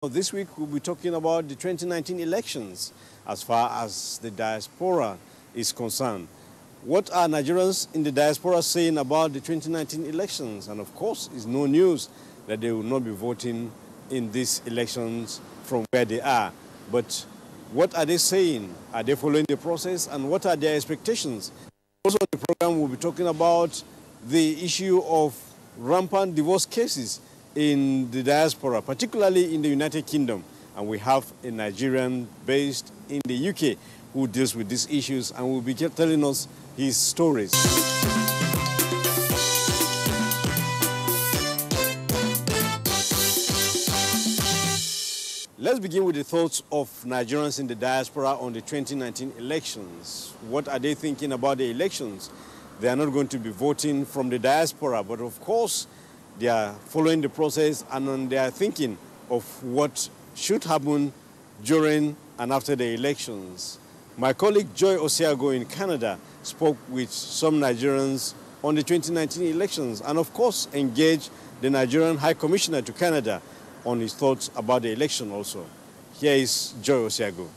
This week we'll be talking about the 2019 elections as far as the diaspora is concerned. What are Nigerians in the diaspora saying about the 2019 elections? And of course, it's no news that they will not be voting in these elections from where they are. But what are they saying? Are they following the process? And what are their expectations? Also on the program, we'll be talking about the issue of rampant divorce cases in the diaspora, particularly in the United Kingdom. And we have a Nigerian based in the UK who deals with these issues and will be telling us his stories. Let's begin with the thoughts of Nigerians in the diaspora on the 2019 elections. What are they thinking about the elections? They are not going to be voting from the diaspora, but of course, they are following the process and they are thinking of what should happen during and after the elections. My colleague Joy Osiago in Canada spoke with some Nigerians on the 2019 elections and of course engaged the Nigerian High Commissioner to Canada on his thoughts about the election also. Here is Joy Osiago.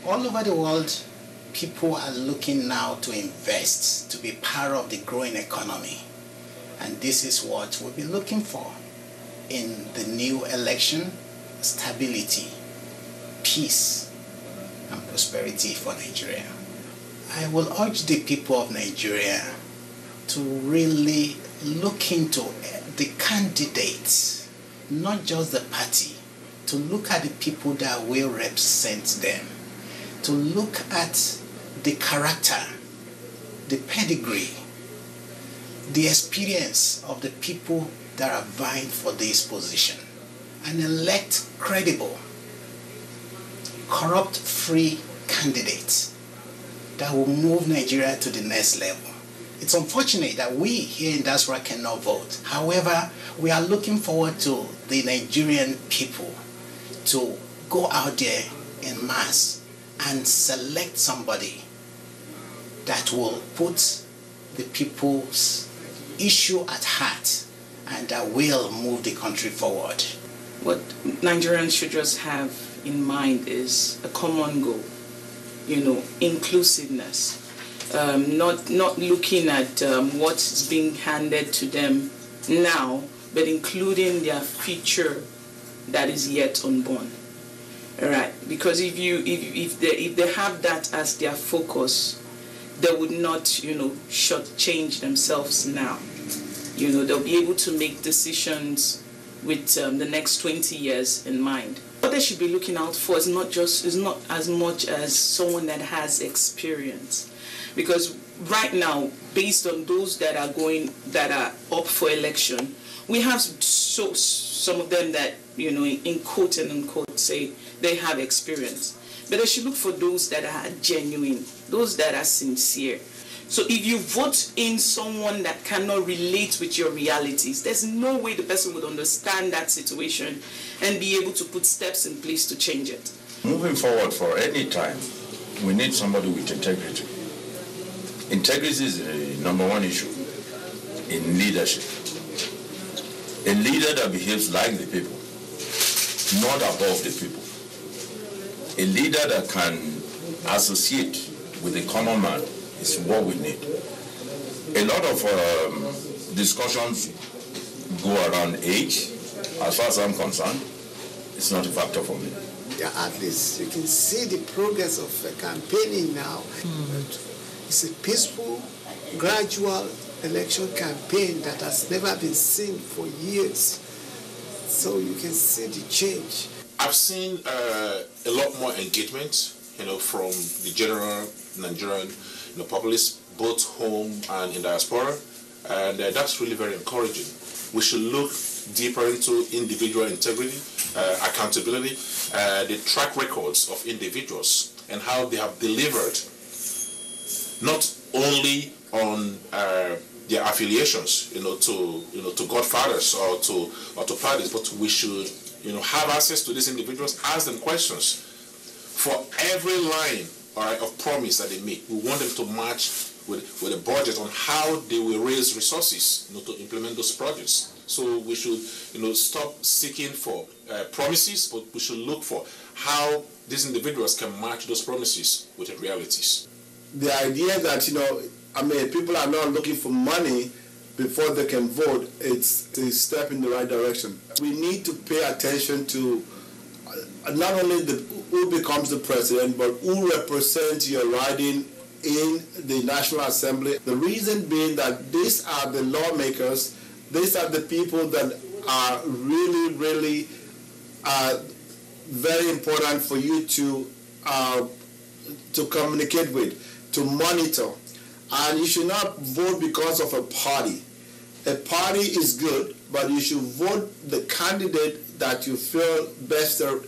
All over the world, people are looking now to invest, to be part of the growing economy. And this is what we'll be looking for in the new election: stability, peace, and prosperity for Nigeria. I will urge the people of Nigeria to really look into the candidates, not just the party, to look at the people that will represent them, to look at the character, the pedigree, the experience of the people that are vying for this position, and elect credible, corrupt-free candidates that will move Nigeria to the next level. It's unfortunate that we here in diaspora cannot vote. However, we are looking forward to the Nigerian people to go out there en masse and select somebody that will put the people's issue at heart and that will move the country forward. What Nigerians should just have in mind is a common goal, inclusiveness, not looking at what's being handed to them now, but including their future that is yet unborn. All right, because if they have that as their focus, they would not shortchange themselves now. They'll be able to make decisions with the next 20 years in mind. What they should be looking out for is not as much as someone that has experience, because right now, based on those that are up for election, we have some of them that in quote and unquote say they have experience, but they should look for those that are genuine, those that are sincere. So if you vote in someone that cannot relate with your realities, there's no way the person would understand that situation and be able to put steps in place to change it. Moving forward for any time, we need somebody with integrity. Integrity is the number one issue in leadership. A leader that behaves like the people, not above the people. A leader that can associate with the common man is what we need. A lot of discussions go around age. As far as I'm concerned, it's not a factor for me. Yeah, at least you can see the progress of campaigning now. It's a peaceful, gradual election campaign that has never been seen for years. So you can see the change. I've seen a lot more engagement, from the general Nigerian populace, both home and in diaspora, and that's really very encouraging. We should look deeper into individual integrity, accountability, the track records of individuals and how they have delivered, not only on their affiliations, to godfathers or to parties, but we should, have access to these individuals, ask them questions. For every line, of promise that they make, we want them to match with a budget on how they will raise resources, to implement those projects. So we should, stop seeking for promises, but we should look for how these individuals can match those promises with the realities. The idea that, people are not looking for money before they can vote, it's a step in the right direction. We need to pay attention to not only who becomes the president, but who represents your riding in the National Assembly. The reason being that these are the lawmakers, these are the people that are really, really very important for you to communicate with, to monitor. And you should not vote because of a party. A party is good, but you should vote the candidate that you feel best are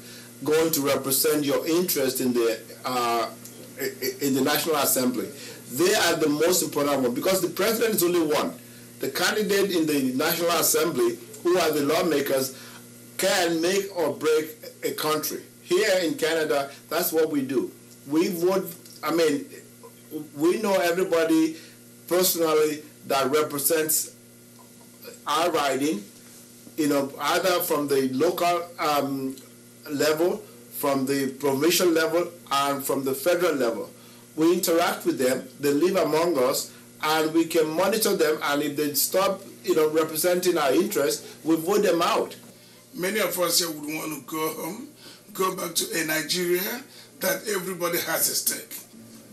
going to represent your interest in the National Assembly. They are the most important one, because the president is only one. The candidate in the National Assembly, who are the lawmakers, can make or break a country. Here in Canada, that's what we do. We vote, we know everybody personally that represents our riding, either from the local level, from the provincial level, and from the federal level. We interact with them, they live among us, and we can monitor them, and if they stop representing our interests, we vote them out. Many of us here would want to go home, go back to a Nigeria that everybody has a stake.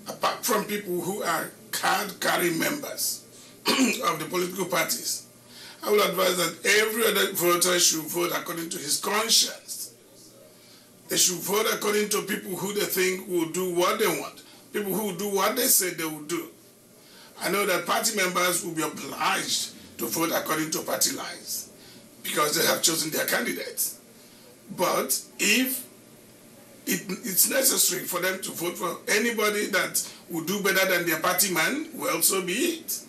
Apart from people who are card-carrying members of the political parties, I would advise that every other voter should vote according to his conscience. They should vote according to people who they think will do what they want, people who will do what they say they will do. I know that party members will be obliged to vote according to party lines because they have chosen their candidates. But if it's necessary for them to vote for anybody that will do better than their party man, well, so be it.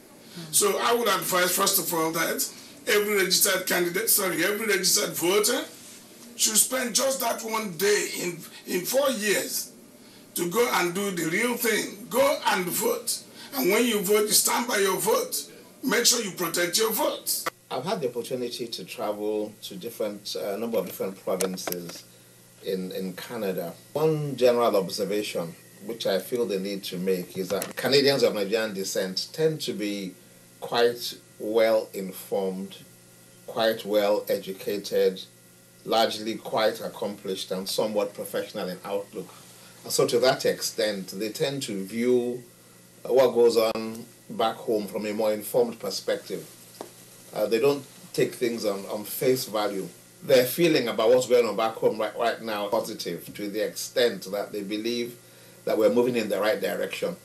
So I would advise, first of all, that every registered voter should spend just that one day in 4 years to go and do the real thing. Go and vote. And when you vote, you stand by your vote. Make sure you protect your vote. I've had the opportunity to travel to a number of different provinces in Canada. One general observation, which I feel the need to make, is that Canadians of Nigerian descent tend to be quite well informed, quite well educated, largely quite accomplished, and somewhat professional in outlook. And so to that extent, they tend to view what goes on back home from a more informed perspective. They don't take things on face value. Their feeling about what's going on back home right now is positive, to the extent that they believe that we're moving in the right direction.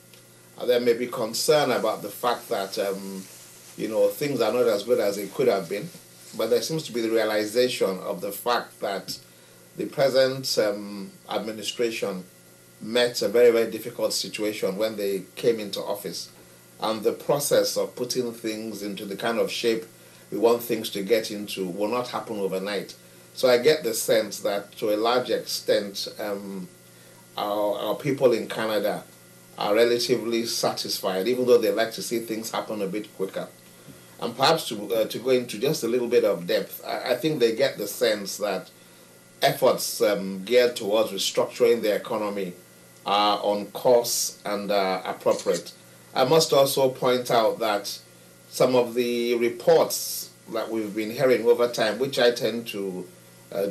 There may be concern about the fact that things are not as good as they could have been, but there seems to be the realization of the fact that the present administration met a very, very difficult situation when they came into office. And the process of putting things into the kind of shape we want things to get into will not happen overnight. So I get the sense that to a large extent, our people in Canada are relatively satisfied, even though they like to see things happen a bit quicker. And perhaps to go into just a little bit of depth, I think they get the sense that efforts geared towards restructuring the economy are on course and appropriate. I must also point out that some of the reports that we've been hearing over time, which I tend to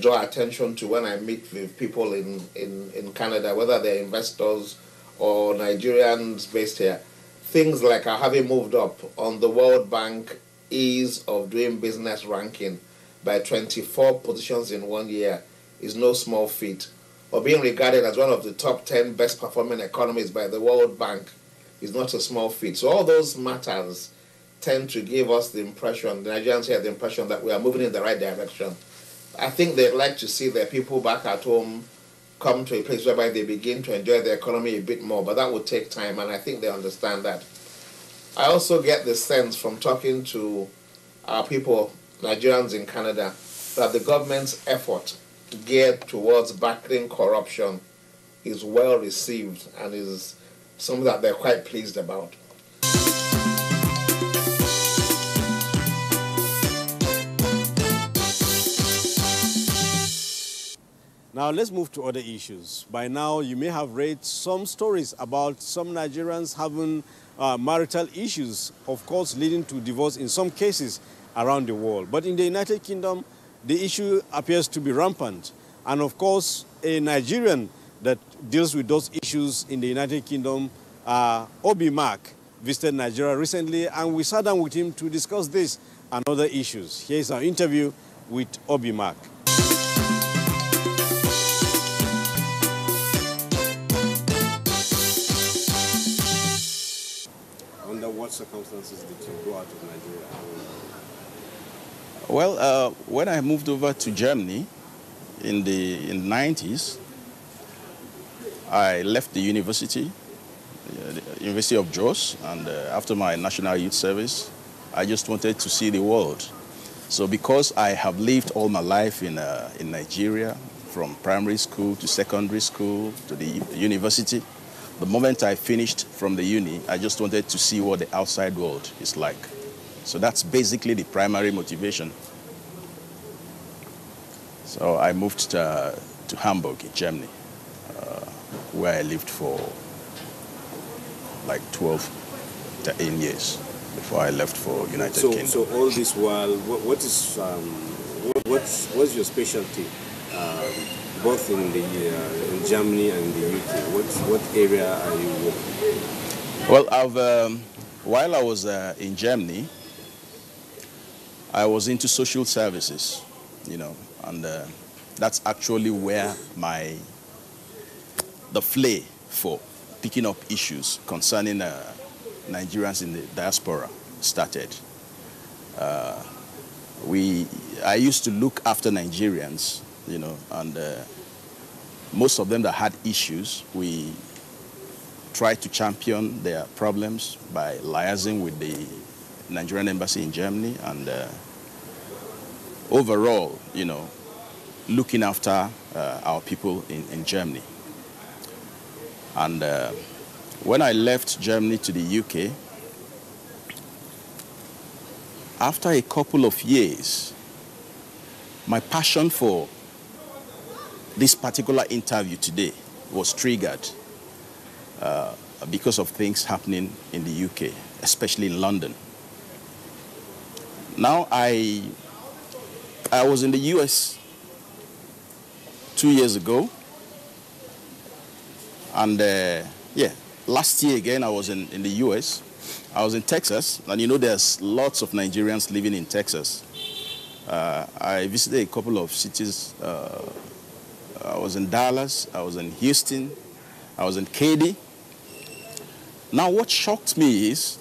draw attention to when I meet with people in Canada, whether they're investors or Nigerians based here, things like having moved up on the World Bank Ease of Doing Business ranking by 24 positions in 1 year is no small feat, or being regarded as one of the top 10 best performing economies by the World Bank is not a small feat. So all those matters tend to give us the impression, the Nigerians have the impression that we are moving in the right direction. I think they'd like to see their people back at home come to a place whereby they begin to enjoy the economy a bit more, but that would take time, and I think they understand that. I also get the sense from talking to our people, Nigerians in Canada, that the government's effort geared towards battling corruption is well received and is something that they're quite pleased about. Now let's move to other issues. By now you may have read some stories about some Nigerians having marital issues, of course leading to divorce in some cases around the world. But in the United Kingdom, the issue appears to be rampant. And of course, a Nigerian that deals with those issues in the United Kingdom, Obi Mark, visited Nigeria recently, and we sat down with him to discuss this and other issues. Here's our interview with Obi Mark. Under what circumstances did you go out of Nigeria? Well, when I moved over to Germany in the 90s, I left the university, the University of Jos, and after my National Youth Service, I just wanted to see the world. So because I have lived all my life in Nigeria, from primary school to secondary school to the university, the moment I finished from the uni, I just wanted to see what the outside world is like. So that's basically the primary motivation. So I moved to Hamburg in Germany, where I lived for like 12 to 18 years before I left for United Kingdom. So all this while, what's your specialty, both in in Germany and the UK? What area are you working? Well, while I was in Germany, I was into social services, and that's actually where the flair for picking up issues concerning Nigerians in the diaspora started. I used to look after Nigerians, and most of them that had issues, we tried to champion their problems by liaising with the Nigerian embassy in Germany and overall, looking after our people in Germany. And when I left Germany to the UK, after a couple of years, my passion for this particular interview today was triggered because of things happening in the UK, especially in London. Now, I was in the US 2 years ago, and last year again I was in the US. I was in Texas, and there's lots of Nigerians living in Texas. I visited a couple of cities. I was in Dallas, I was in Houston, I was in Katy. Now, what shocked me is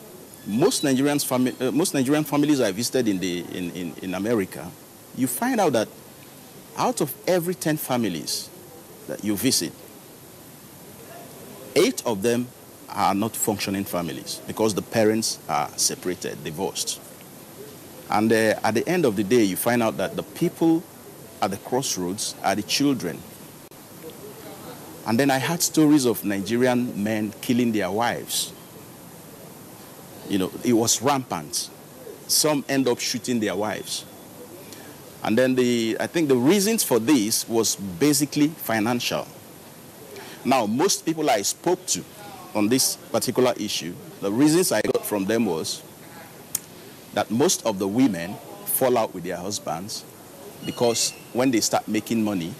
most Nigerian families I visited in America, you find out that out of every 10 families that you visit, 8 of them are not functioning families because the parents are separated, divorced. And at the end of the day, you find out that the people at the crossroads are the children. And then I heard stories of Nigerian men killing their wives. It was rampant. Some end up shooting their wives. And then I think the reasons for this was basically financial. Now, most people I spoke to on this particular issue, the reasons I got from them was that most of the women fall out with their husbands because when they start making money,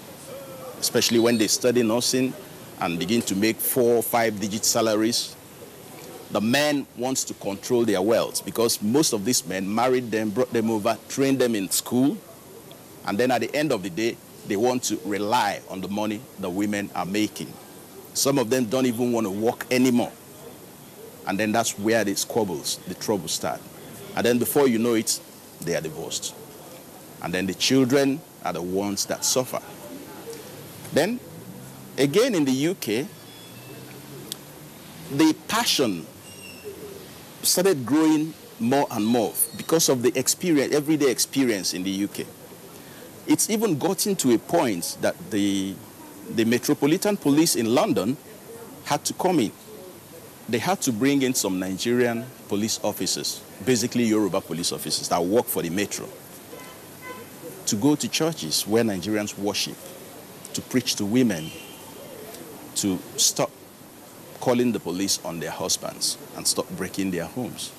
especially when they study nursing and begin to make 4 or 5 digit salaries, the man wants to control their wealth because most of these men married them, brought them over, trained them in school, and then at the end of the day, they want to rely on the money the women are making. Some of them don't even want to work anymore. And then that's where the squabbles, the troubles start. And then before you know it, they are divorced. And then the children are the ones that suffer. Then, again in the UK, the passion started growing more and more because of the experience, everyday experience in the UK. It's even gotten to a point that the Metropolitan Police in London had to come in. They had to bring in some Nigerian police officers, basically Yoruba police officers that work for the Metro, to go to churches where Nigerians worship, to preach to women to stop calling the police on their husbands and stop breaking their homes.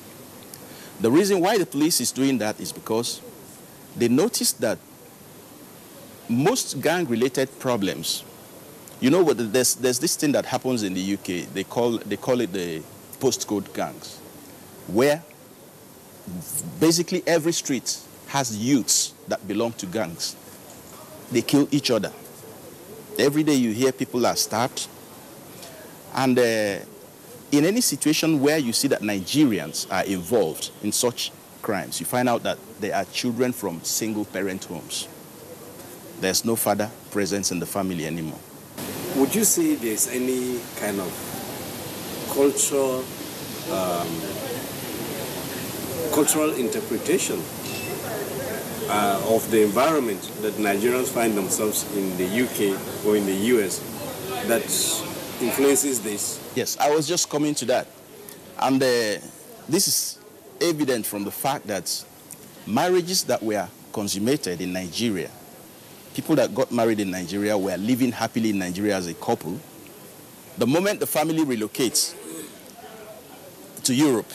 The reason why the police is doing that is because they noticed that most gang-related problems, you know what, there's this thing that happens in the UK, they call it the postcode gangs, where basically every street has youths that belong to gangs. They kill each other. Every day you hear people are stabbed. And in any situation where you see that Nigerians are involved in such crimes, you find out that they are children from single-parent homes. There's no father presence in the family anymore. Would you say there's any kind of cultural interpretation of the environment that Nigerians find themselves in the UK or in the US that influences this? Yes, I was just coming to that. And this is evident from the fact that marriages that were consummated in Nigeria, people that got married in Nigeria were living happily in Nigeria as a couple. The moment the family relocates to Europe,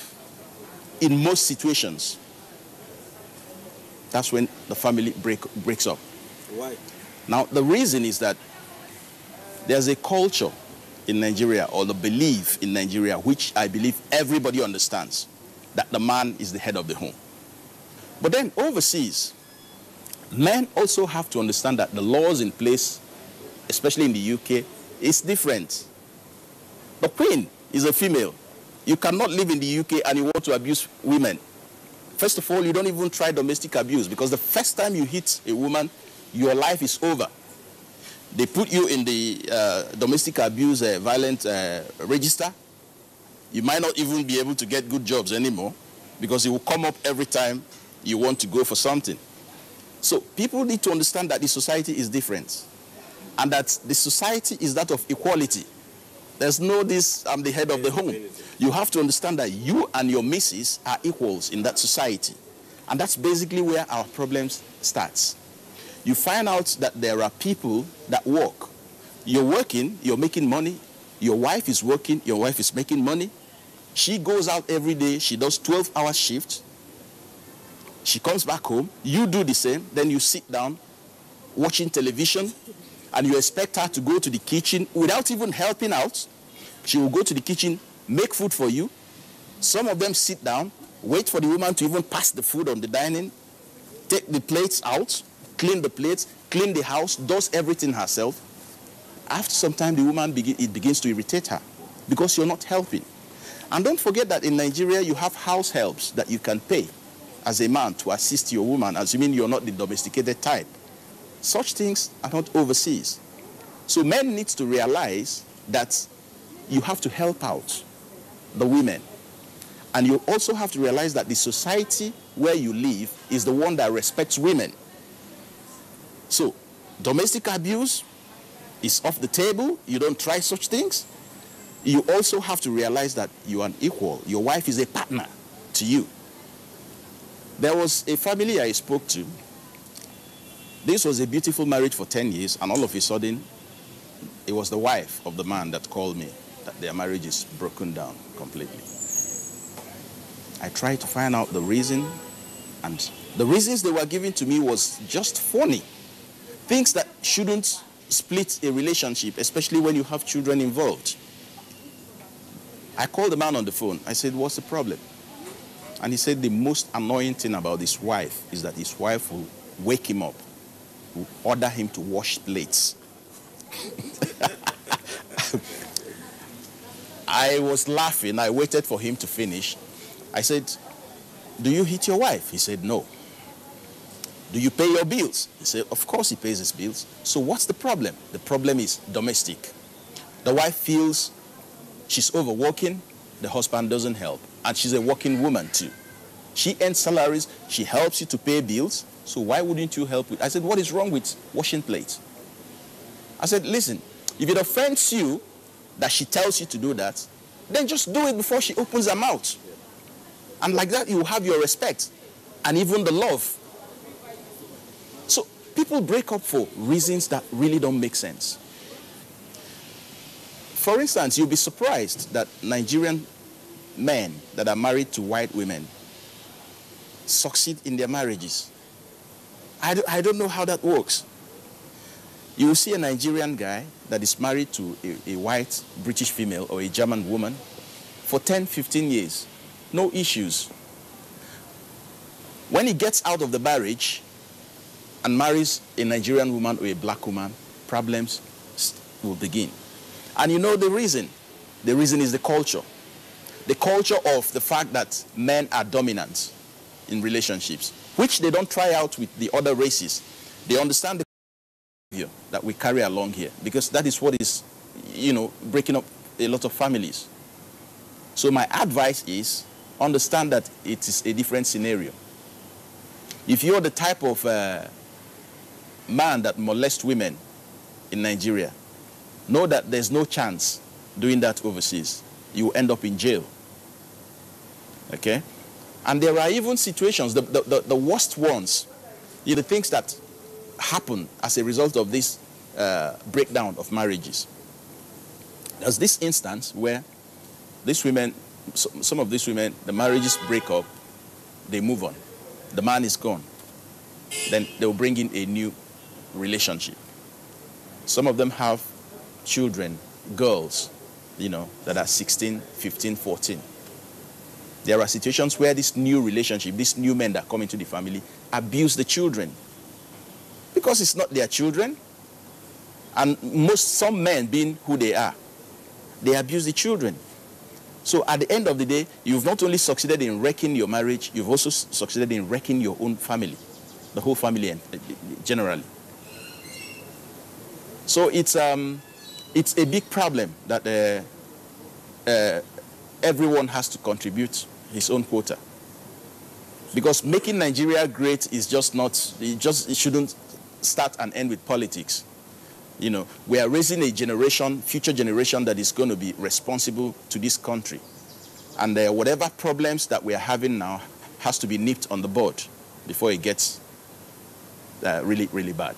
in most situations, that's when the family breaks up. Why? Now, the reason is that there's a culture in Nigeria, or the belief in Nigeria, which I believe everybody understands, that the man is the head of the home. But then overseas, men also have to understand that the laws in place, especially in the UK, is different. The queen is a female. You cannot live in the UK and you want to abuse women. First of all, you don't even try domestic abuse, because the first time you hit a woman, your life is over. They put you in the domestic abuse violent register. You might not even be able to get good jobs anymore, because it will come up every time you want to go for something. So people need to understand that the society is different, and that the society is that of equality. There's no this, I'm the head of the home. You have to understand that you and your missus are equals in that society. And that's basically where our problems starts. You find out that there are people that work. You're working, you're making money. Your wife is working, your wife is making money. She goes out every day, she does 12-hour shifts. She comes back home, you do the same, then you sit down watching television, and you expect her to go to the kitchen without even helping out. She will go to the kitchen, make food for you. Some of them sit down, wait for the woman to even pass the food on the dining, take the plates out, clean the plates, clean the house, does everything herself. After some time, the woman it begins to irritate her because you're not helping. And don't forget that in Nigeria, you have house helps that you can pay as a man to assist your woman, assuming you're not the domesticated type. Such things are not overseas. So men need to realize that you have to help out the women. And you also have to realize that the society where you live is the one that respects women. So domestic abuse is off the table. You don't try such things. You also have to realize that you are an equal. Your wife is a partner to you. There was a family I spoke to. This was a beautiful marriage for 10 years, and all of a sudden, it was the wife of the man that called me that their marriage is broken down completely. I tried to find out the reason, and the reasons they were giving to me was just funny. Things that shouldn't split a relationship, especially when you have children involved. I called the man on the phone. I said, what's the problem? And he said the most annoying thing about his wife is that his wife will wake him up, will order him to wash plates. I was laughing. I waited for him to finish. I said, do you hit your wife? He said, no. Do you pay your bills? He said, of course he pays his bills. So what's the problem? The problem is domestic. The wife feels she's overworking, the husband doesn't help. And she's a working woman too. She earns salaries, she helps you to pay bills, so why wouldn't you help with? I said, what is wrong with washing plates? I said, listen, if it offends you that she tells you to do that, then just do it before she opens her mouth. And like that, you will have your respect and even the love. So People break up for reasons that really don't make sense. For instance, you'll be surprised that Nigerian men that are married to white women succeed in their marriages. I don't know how that works. You will see a Nigerian guy that is married to a white British female or a German woman for 10, 15 years. No issues. When he gets out of the marriage and marries a Nigerian woman or a black woman, problems will begin. And you know the reason? The reason is the culture. The culture of the fact that men are dominant in relationships, which they don't try out with the other races. They understand the behavior that we carry along here, because that is what is, breaking up a lot of families. So my advice is, understand that it is a different scenario. If you're the type of man that molests women in Nigeria, know that there's no chance doing that overseas. You will end up in jail. Okay? And there are even situations, the worst ones, the things that happen as a result of this breakdown of marriages. There's this instance where these women, some of these women, the marriages break up, they move on. The man is gone. Then they'll bring in a new relationship. Some of them have children, girls, that are 16, 15, 14. There are situations where this new relationship, these new men that come into the family, abuse the children. Because it's not their children. And some men being who they are, they abuse the children. So at the end of the day, you've not only succeeded in wrecking your marriage, you've also succeeded in wrecking your own family, the whole family generally. So it's a big problem that everyone has to contribute his own quota. Because making Nigeria great is just not, it shouldn't start and end with politics. We are raising a generation, future generation, that is going to be responsible to this country. And whatever problems that we are having now has to be nipped on the bud before it gets really, really bad.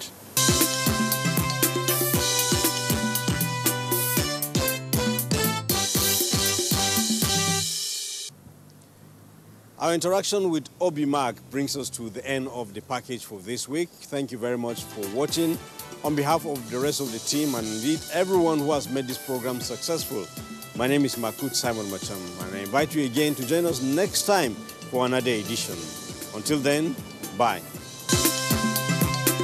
Our interaction with Obi Mark brings us to the end of the package for this week. Thank you very much for watching. On behalf of the rest of the team and indeed everyone who has made this program successful, my name is Makut Simon Macham, and I invite you again to join us next time for another edition. Until then, bye.